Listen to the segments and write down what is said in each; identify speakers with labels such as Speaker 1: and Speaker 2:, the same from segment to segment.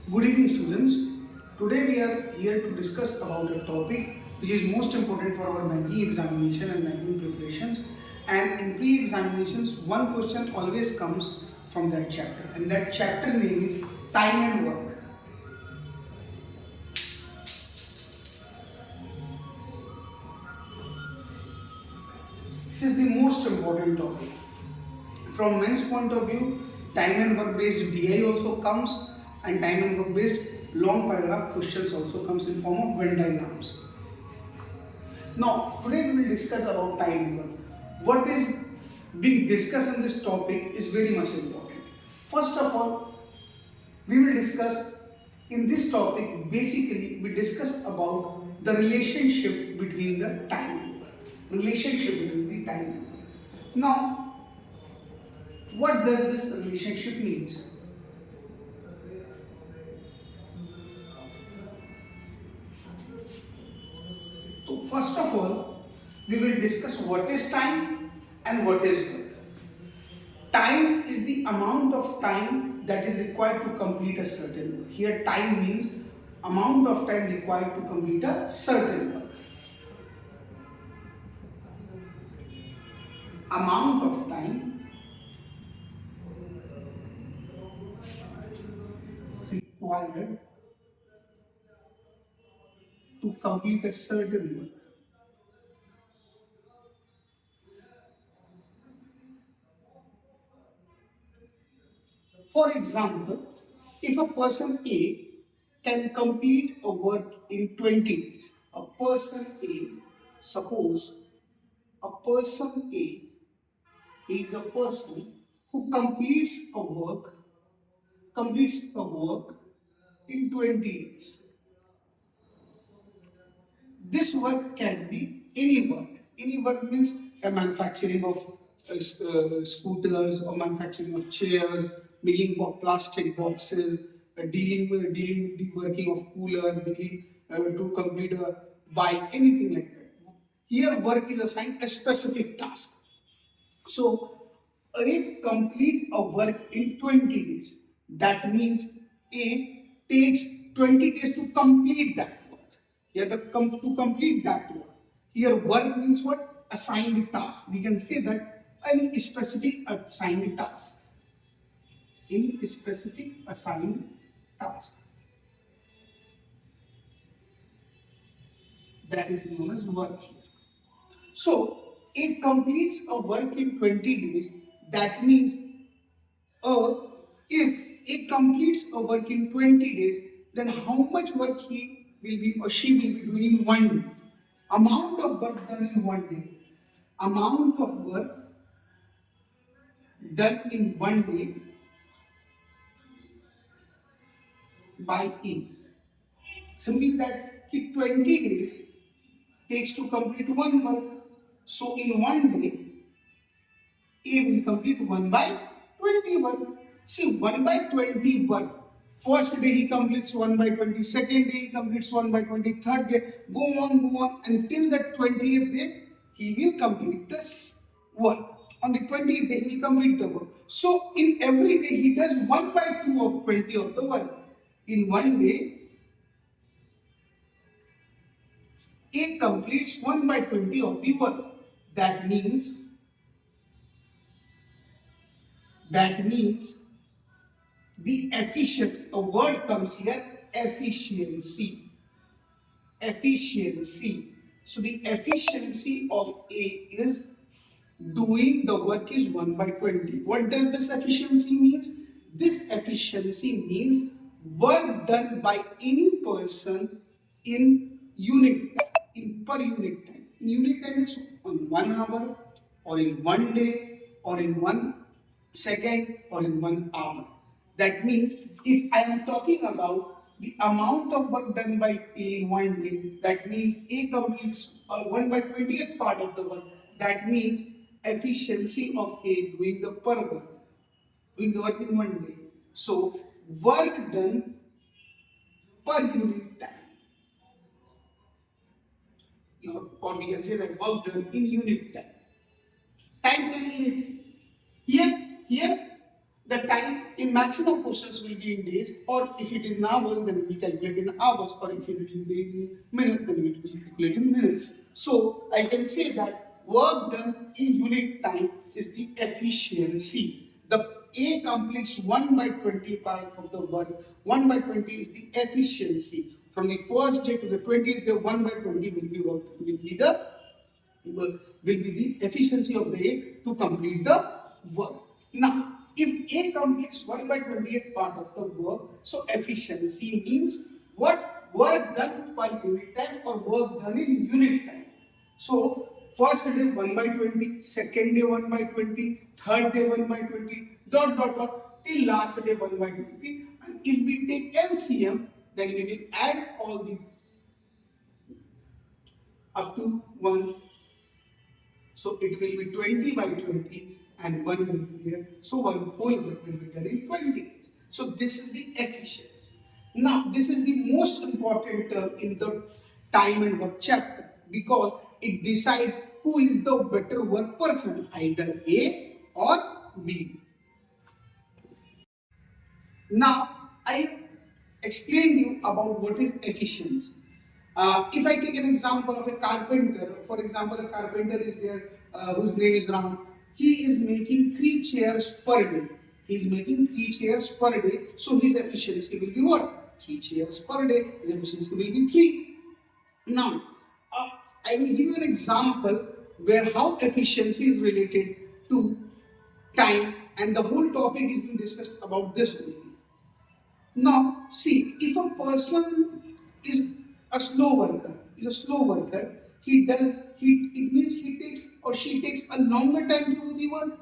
Speaker 1: Good evening, students. Today we are here to discuss about a topic which is most important for our banking examination and banking preparations. And in pre-examinations, one question always comes from that chapter, and that chapter name is time and work. This is the most important topic. From men's point of view, time and work based DI also comes, and time and work based long paragraph questions also comes in form of Venn diagrams. Now, today we will discuss about time and work. What is being discussed in this topic is very much important. First of all, we will discuss in this topic, basically we discuss about the relationship between the time and work. Relationship between the time and work. Now, what does this relationship means? So first of all, we will discuss what is time and what is work. Time is the amount of time that is required to complete a certain work. Here time means amount of time required to complete a certain work. Amount of time required to complete a certain work. For example, if a person A can complete a work in 20 days, a person A, suppose a person A is a person who completes a work in 20 days. This work can be any work. Any work means a manufacturing of scooters or manufacturing of chairs, making of plastic boxes, dealing with the working of cooler, dealing to complete a bike, anything like that. Here work is assigned a specific task. So A complete a work in 20 days. That means A takes 20 days to complete that work. Here to complete that work. Here work means what? Assigned task. We can say that any specific assigned task. Any specific assigned task. That is known as work here. So it completes a work in 20 days. That means if it completes a work in 20 days, then how much work he will be or she will be doing in 1 day? Amount of work done in 1 day. Amount of work done in 1 day by A. Simply that 20 days takes to complete one work. So in 1 day, A will complete 1 by 20 work. See, 1 by 20 work. First day he completes 1 by 20, second day he completes 1 by 20, third day, go on until the 20th day he will complete this work. On the 20th day he will complete the work. So in every day he does 1 by 2 of 20 of the work. In 1 day, A completes 1 by 20 of the work. That means the efficiency, a word comes here, efficiency. Efficiency. So the efficiency of A is doing the work is 1 by 20. What does this efficiency means? This efficiency means work done by any person in unit time, in per unit time. In unit time is on 1 hour or in 1 day or in 1 second or in 1 hour. That means if I am talking about the amount of work done by A in 1 day, that means A completes 1 by 20th part of the work. That means efficiency of A doing the work in 1 day. So work done per unit time. Or we can say that work done in unit time. Time can be anything. Here the time in maximum portions will be in days, or if it is in hours, then we calculate in hours, or if it is in days in minutes, then we will calculate in minutes. So I can say that work done in unit time is the efficiency. The A completes 1 by 20 part of the work. 1 by 20 is the efficiency. From the first day to the 20th day, 1 by 20 will be the efficiency of the A to complete the work. Now, if A completes 1 by 20th part of the work, so efficiency means what work done per unit time or work done in unit time. So, first day 1 by 20, second day 1 by 20, third day 1 by 20, dot dot dot till last day 1 by 20. And if we take LCM, then we will add all the up to 1. So it will be 20 by 20 and 1 will be there. So one whole work will be done in 20 days. So this is the efficiency. Now this is the most important term in the time and work chapter because it decides who is the better work person, either A or B. Now I explained you about what is efficiency. If I take an example of a carpenter, for example, a carpenter is there whose name is Ram. He is making 3 chairs per day. He is making 3 chairs per day. So his efficiency will be what? 3 chairs per day. His efficiency will be 3. Now, I will give you an example where how efficiency is related to time, and the whole topic is being discussed about this only. Now, see, if a person is a slow worker, it means he takes or she takes a longer time to do the work.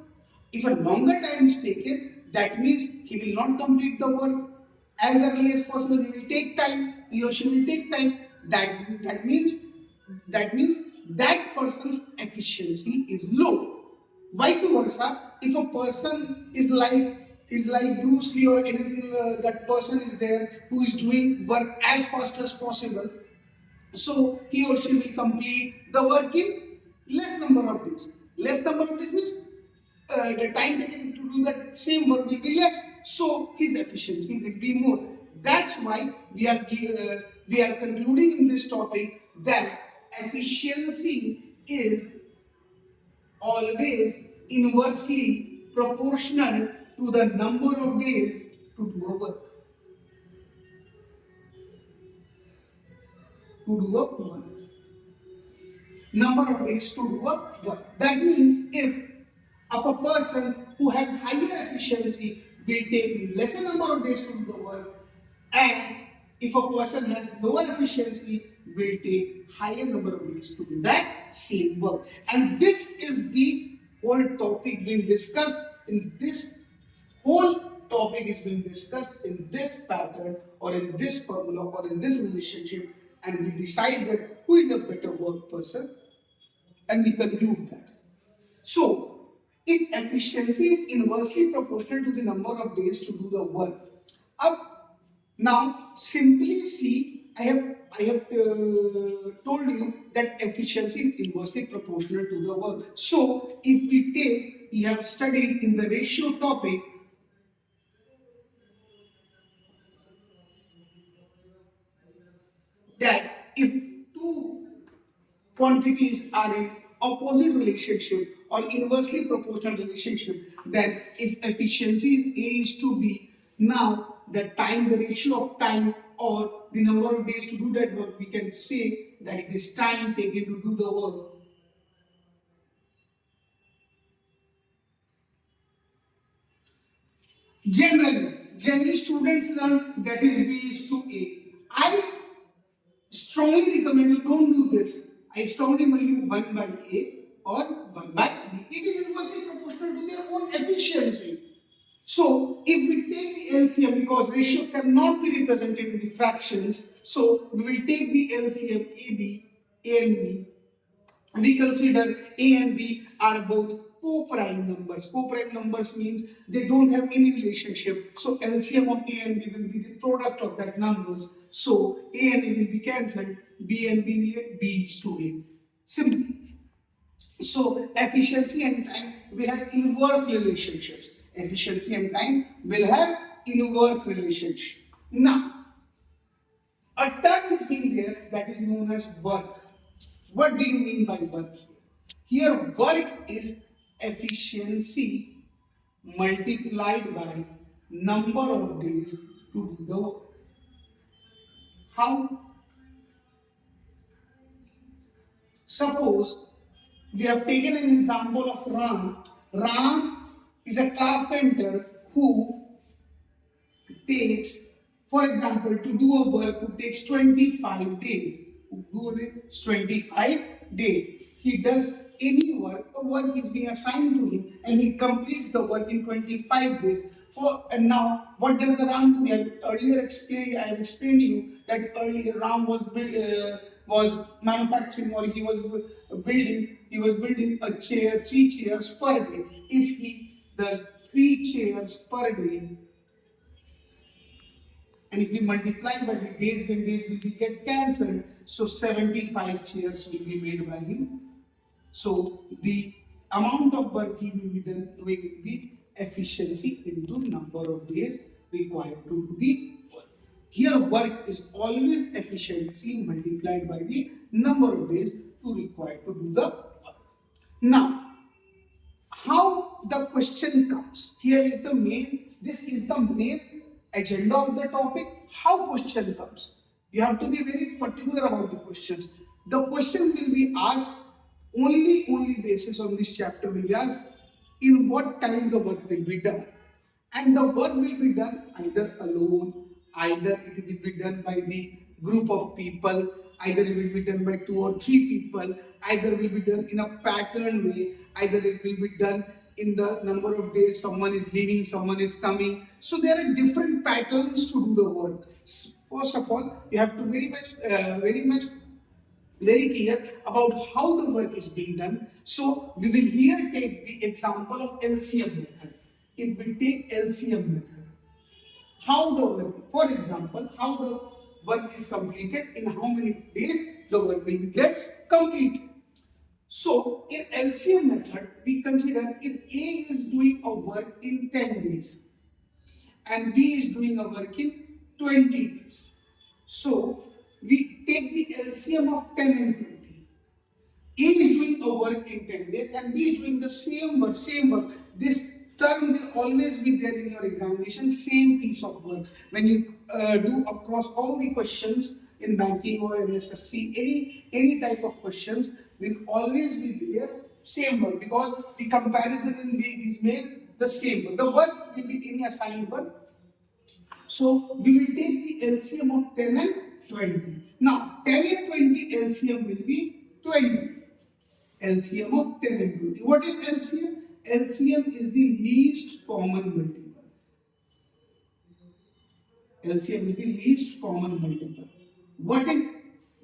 Speaker 1: If a longer time is taken, that means he will not complete the work as early as possible. He will take time, he or she will take time. That means that person's efficiency is low. Vice versa, if a person is like Bruce Lee or anything, that person is there who is doing work as fast as possible, so he or she will complete the work in less number of days. Less number of days means the time taken to do that same work will be less, so his efficiency will be more. That's why we are concluding in this topic that efficiency is always inversely proportional to the number of days to do a work. Number of days to do a work. That means if of a person who has higher efficiency will take lesser number of days to do the work, and if a person has lower efficiency will take higher number of days to do that same work. And this is the whole topic being discussed in this whole topic is being discussed in this pattern or in this formula or in this relationship, and we decide that who is the better work person, and we conclude that. So, if efficiency is inversely proportional to the number of days to do the work, now simply see, I have told you that efficiency is inversely proportional to the work. So, if we have studied in the ratio topic that if two quantities are in opposite relationship or inversely proportional relationship, then if efficiency is A is to B, now the ratio of time or the number of days to do that work, we can say that it is time taken to do the work. Generally students learn that is B is to A. I strongly recommend you don't do this. I strongly recommend you 1 by A or 1 by B. It is inversely proportional to their own efficiency. So, if we take the LCM, because ratio cannot be represented in the fractions, so we will take the LCM A and B. We consider A and B are both co-prime numbers. Co-prime numbers means they don't have any relationship. So LCM of A and B will be the product of that numbers. So A and A will be cancelled. B and B will B is to A. Simply. So efficiency and time, we have inverse relationships. Efficiency and time will have inverse relationship. Now, a term is being there that is known as work. What do you mean by work here? Here, work is efficiency multiplied by number of days to do the work. How? Suppose we have taken an example of Ram. Ram is a carpenter who takes, for example, to do a work who takes 25 days. To do it 25 days. He does any work, the work is being assigned to him and he completes the work in 25 days. And now, what does the Ram do? I have explained to you that earlier Ram was manufacturing, or he was building a chair, 3 chairs per day. If he does 3 chairs per day, and if we multiply by the days, when days will be get cancelled, so 75 chairs will be made by him. So the amount of work he will be doing will be efficiency into number of days required to do the work. Here work is always efficiency multiplied by the number of days required to do the work. Now, how the question comes? Here is the main agenda of the topic. How question comes? You have to be very particular about the questions. The question will be asked only basis on this chapter will be asked in what time the work will be done. And the work will be done either alone, either it will be done by the group of people, either it will be done by 2 or 3 people, either it will be done in a patterned way, either it will be done in the number of days someone is leaving, someone is coming. So there are different patterns to do the work. First of all, you have to very clear about how the work is being done. So we will here take the example of LCM method. If we take LCM method, how the work, for example, how the work is completed, in how many days the work will gets completed. So in LCM method, we consider if A is doing a work in 10 days and B is doing a work in 20 days. So we take the LCM of 10 and 20. A is doing a work in 10 days and B is doing the same work. This term will always be there in your examination, same piece of work. When you do across all the questions in banking or in SSC, any type of questions will always be there, same work, because the comparison will be made the same work. The work will be any assigned work. So we will take the LCM of 10 and 20. Now 10 and 20 LCM will be 20. LCM of 10 and 20. What is LCM? LCM is the least common multiple. LCM is the least common multiple. What is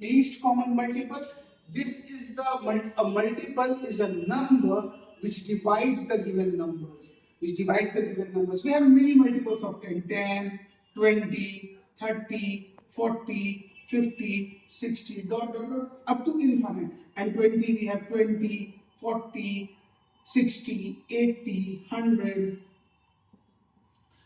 Speaker 1: least common multiple? This is a multiple is a number which divides the given numbers. We have many multiples of 10, 10, 20, 30, 40, 50, 60, up to infinite. And 20 we have 20, 40, 60, 80, 100.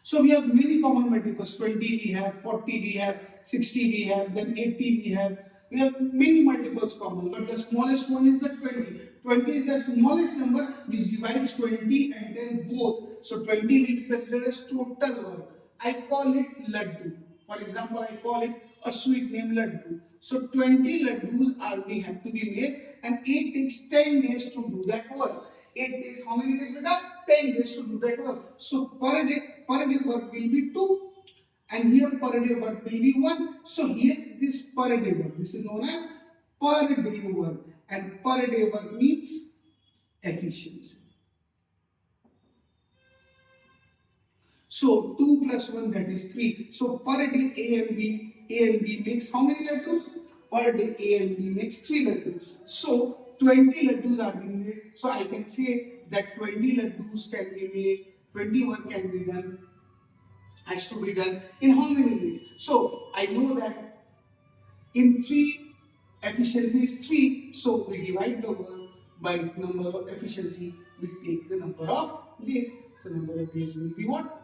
Speaker 1: So we have many common multiples. 20 we have, 40 we have, 60 we have, then 80 we have. We have many multiples common, but the smallest one is the 20. 20 is the smallest number which divides 20 and then both. So 20 will be considered as total work. I call it laddu. For example, I call it a sweet named laddu. So 20 laddus have to be made, and it takes 10 days to do that work. It takes how many days, beta? 10 days to do that work. So per day work will be 2, and here per day work will be 1. So here this per day work, this is known as per day work, and per day work means efficiency. So 2 plus 1, that is 3. So per day A and B makes how many laddus? Per day A and B makes 3 laddus. So 20 laddus are being made. So I can say that 20 laddus can be made, 20 work can be done, has to be done in how many days? So I know that in 3, efficiency is 3. So we divide the work by number of efficiency, we take the number of days. the number of days will be what?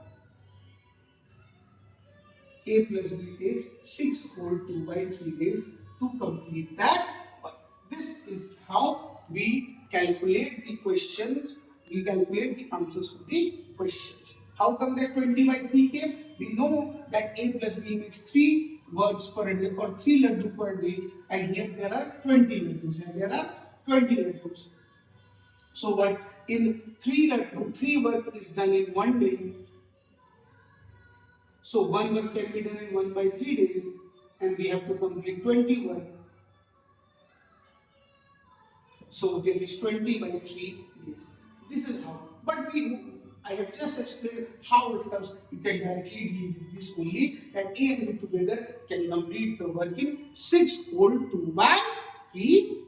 Speaker 1: A plus B takes 6 whole 2 by 3 days to complete that work. This is how we calculate the questions, we calculate the answers to the questions. How come that 20 by 3 came? We know that A plus B makes 3 works per day or 3 laddu per day, and here there are 20 laddus and there are 20 laddus. So what, in 3 work is done in 1 day. So 1 work can be done in 1 by 3 days, and we have to complete 20 work. So there is 20 by 3 days. This is how. But I have just explained how it comes. You can directly deal with this only, that A and B together can complete the work in 6 whole 2 by 3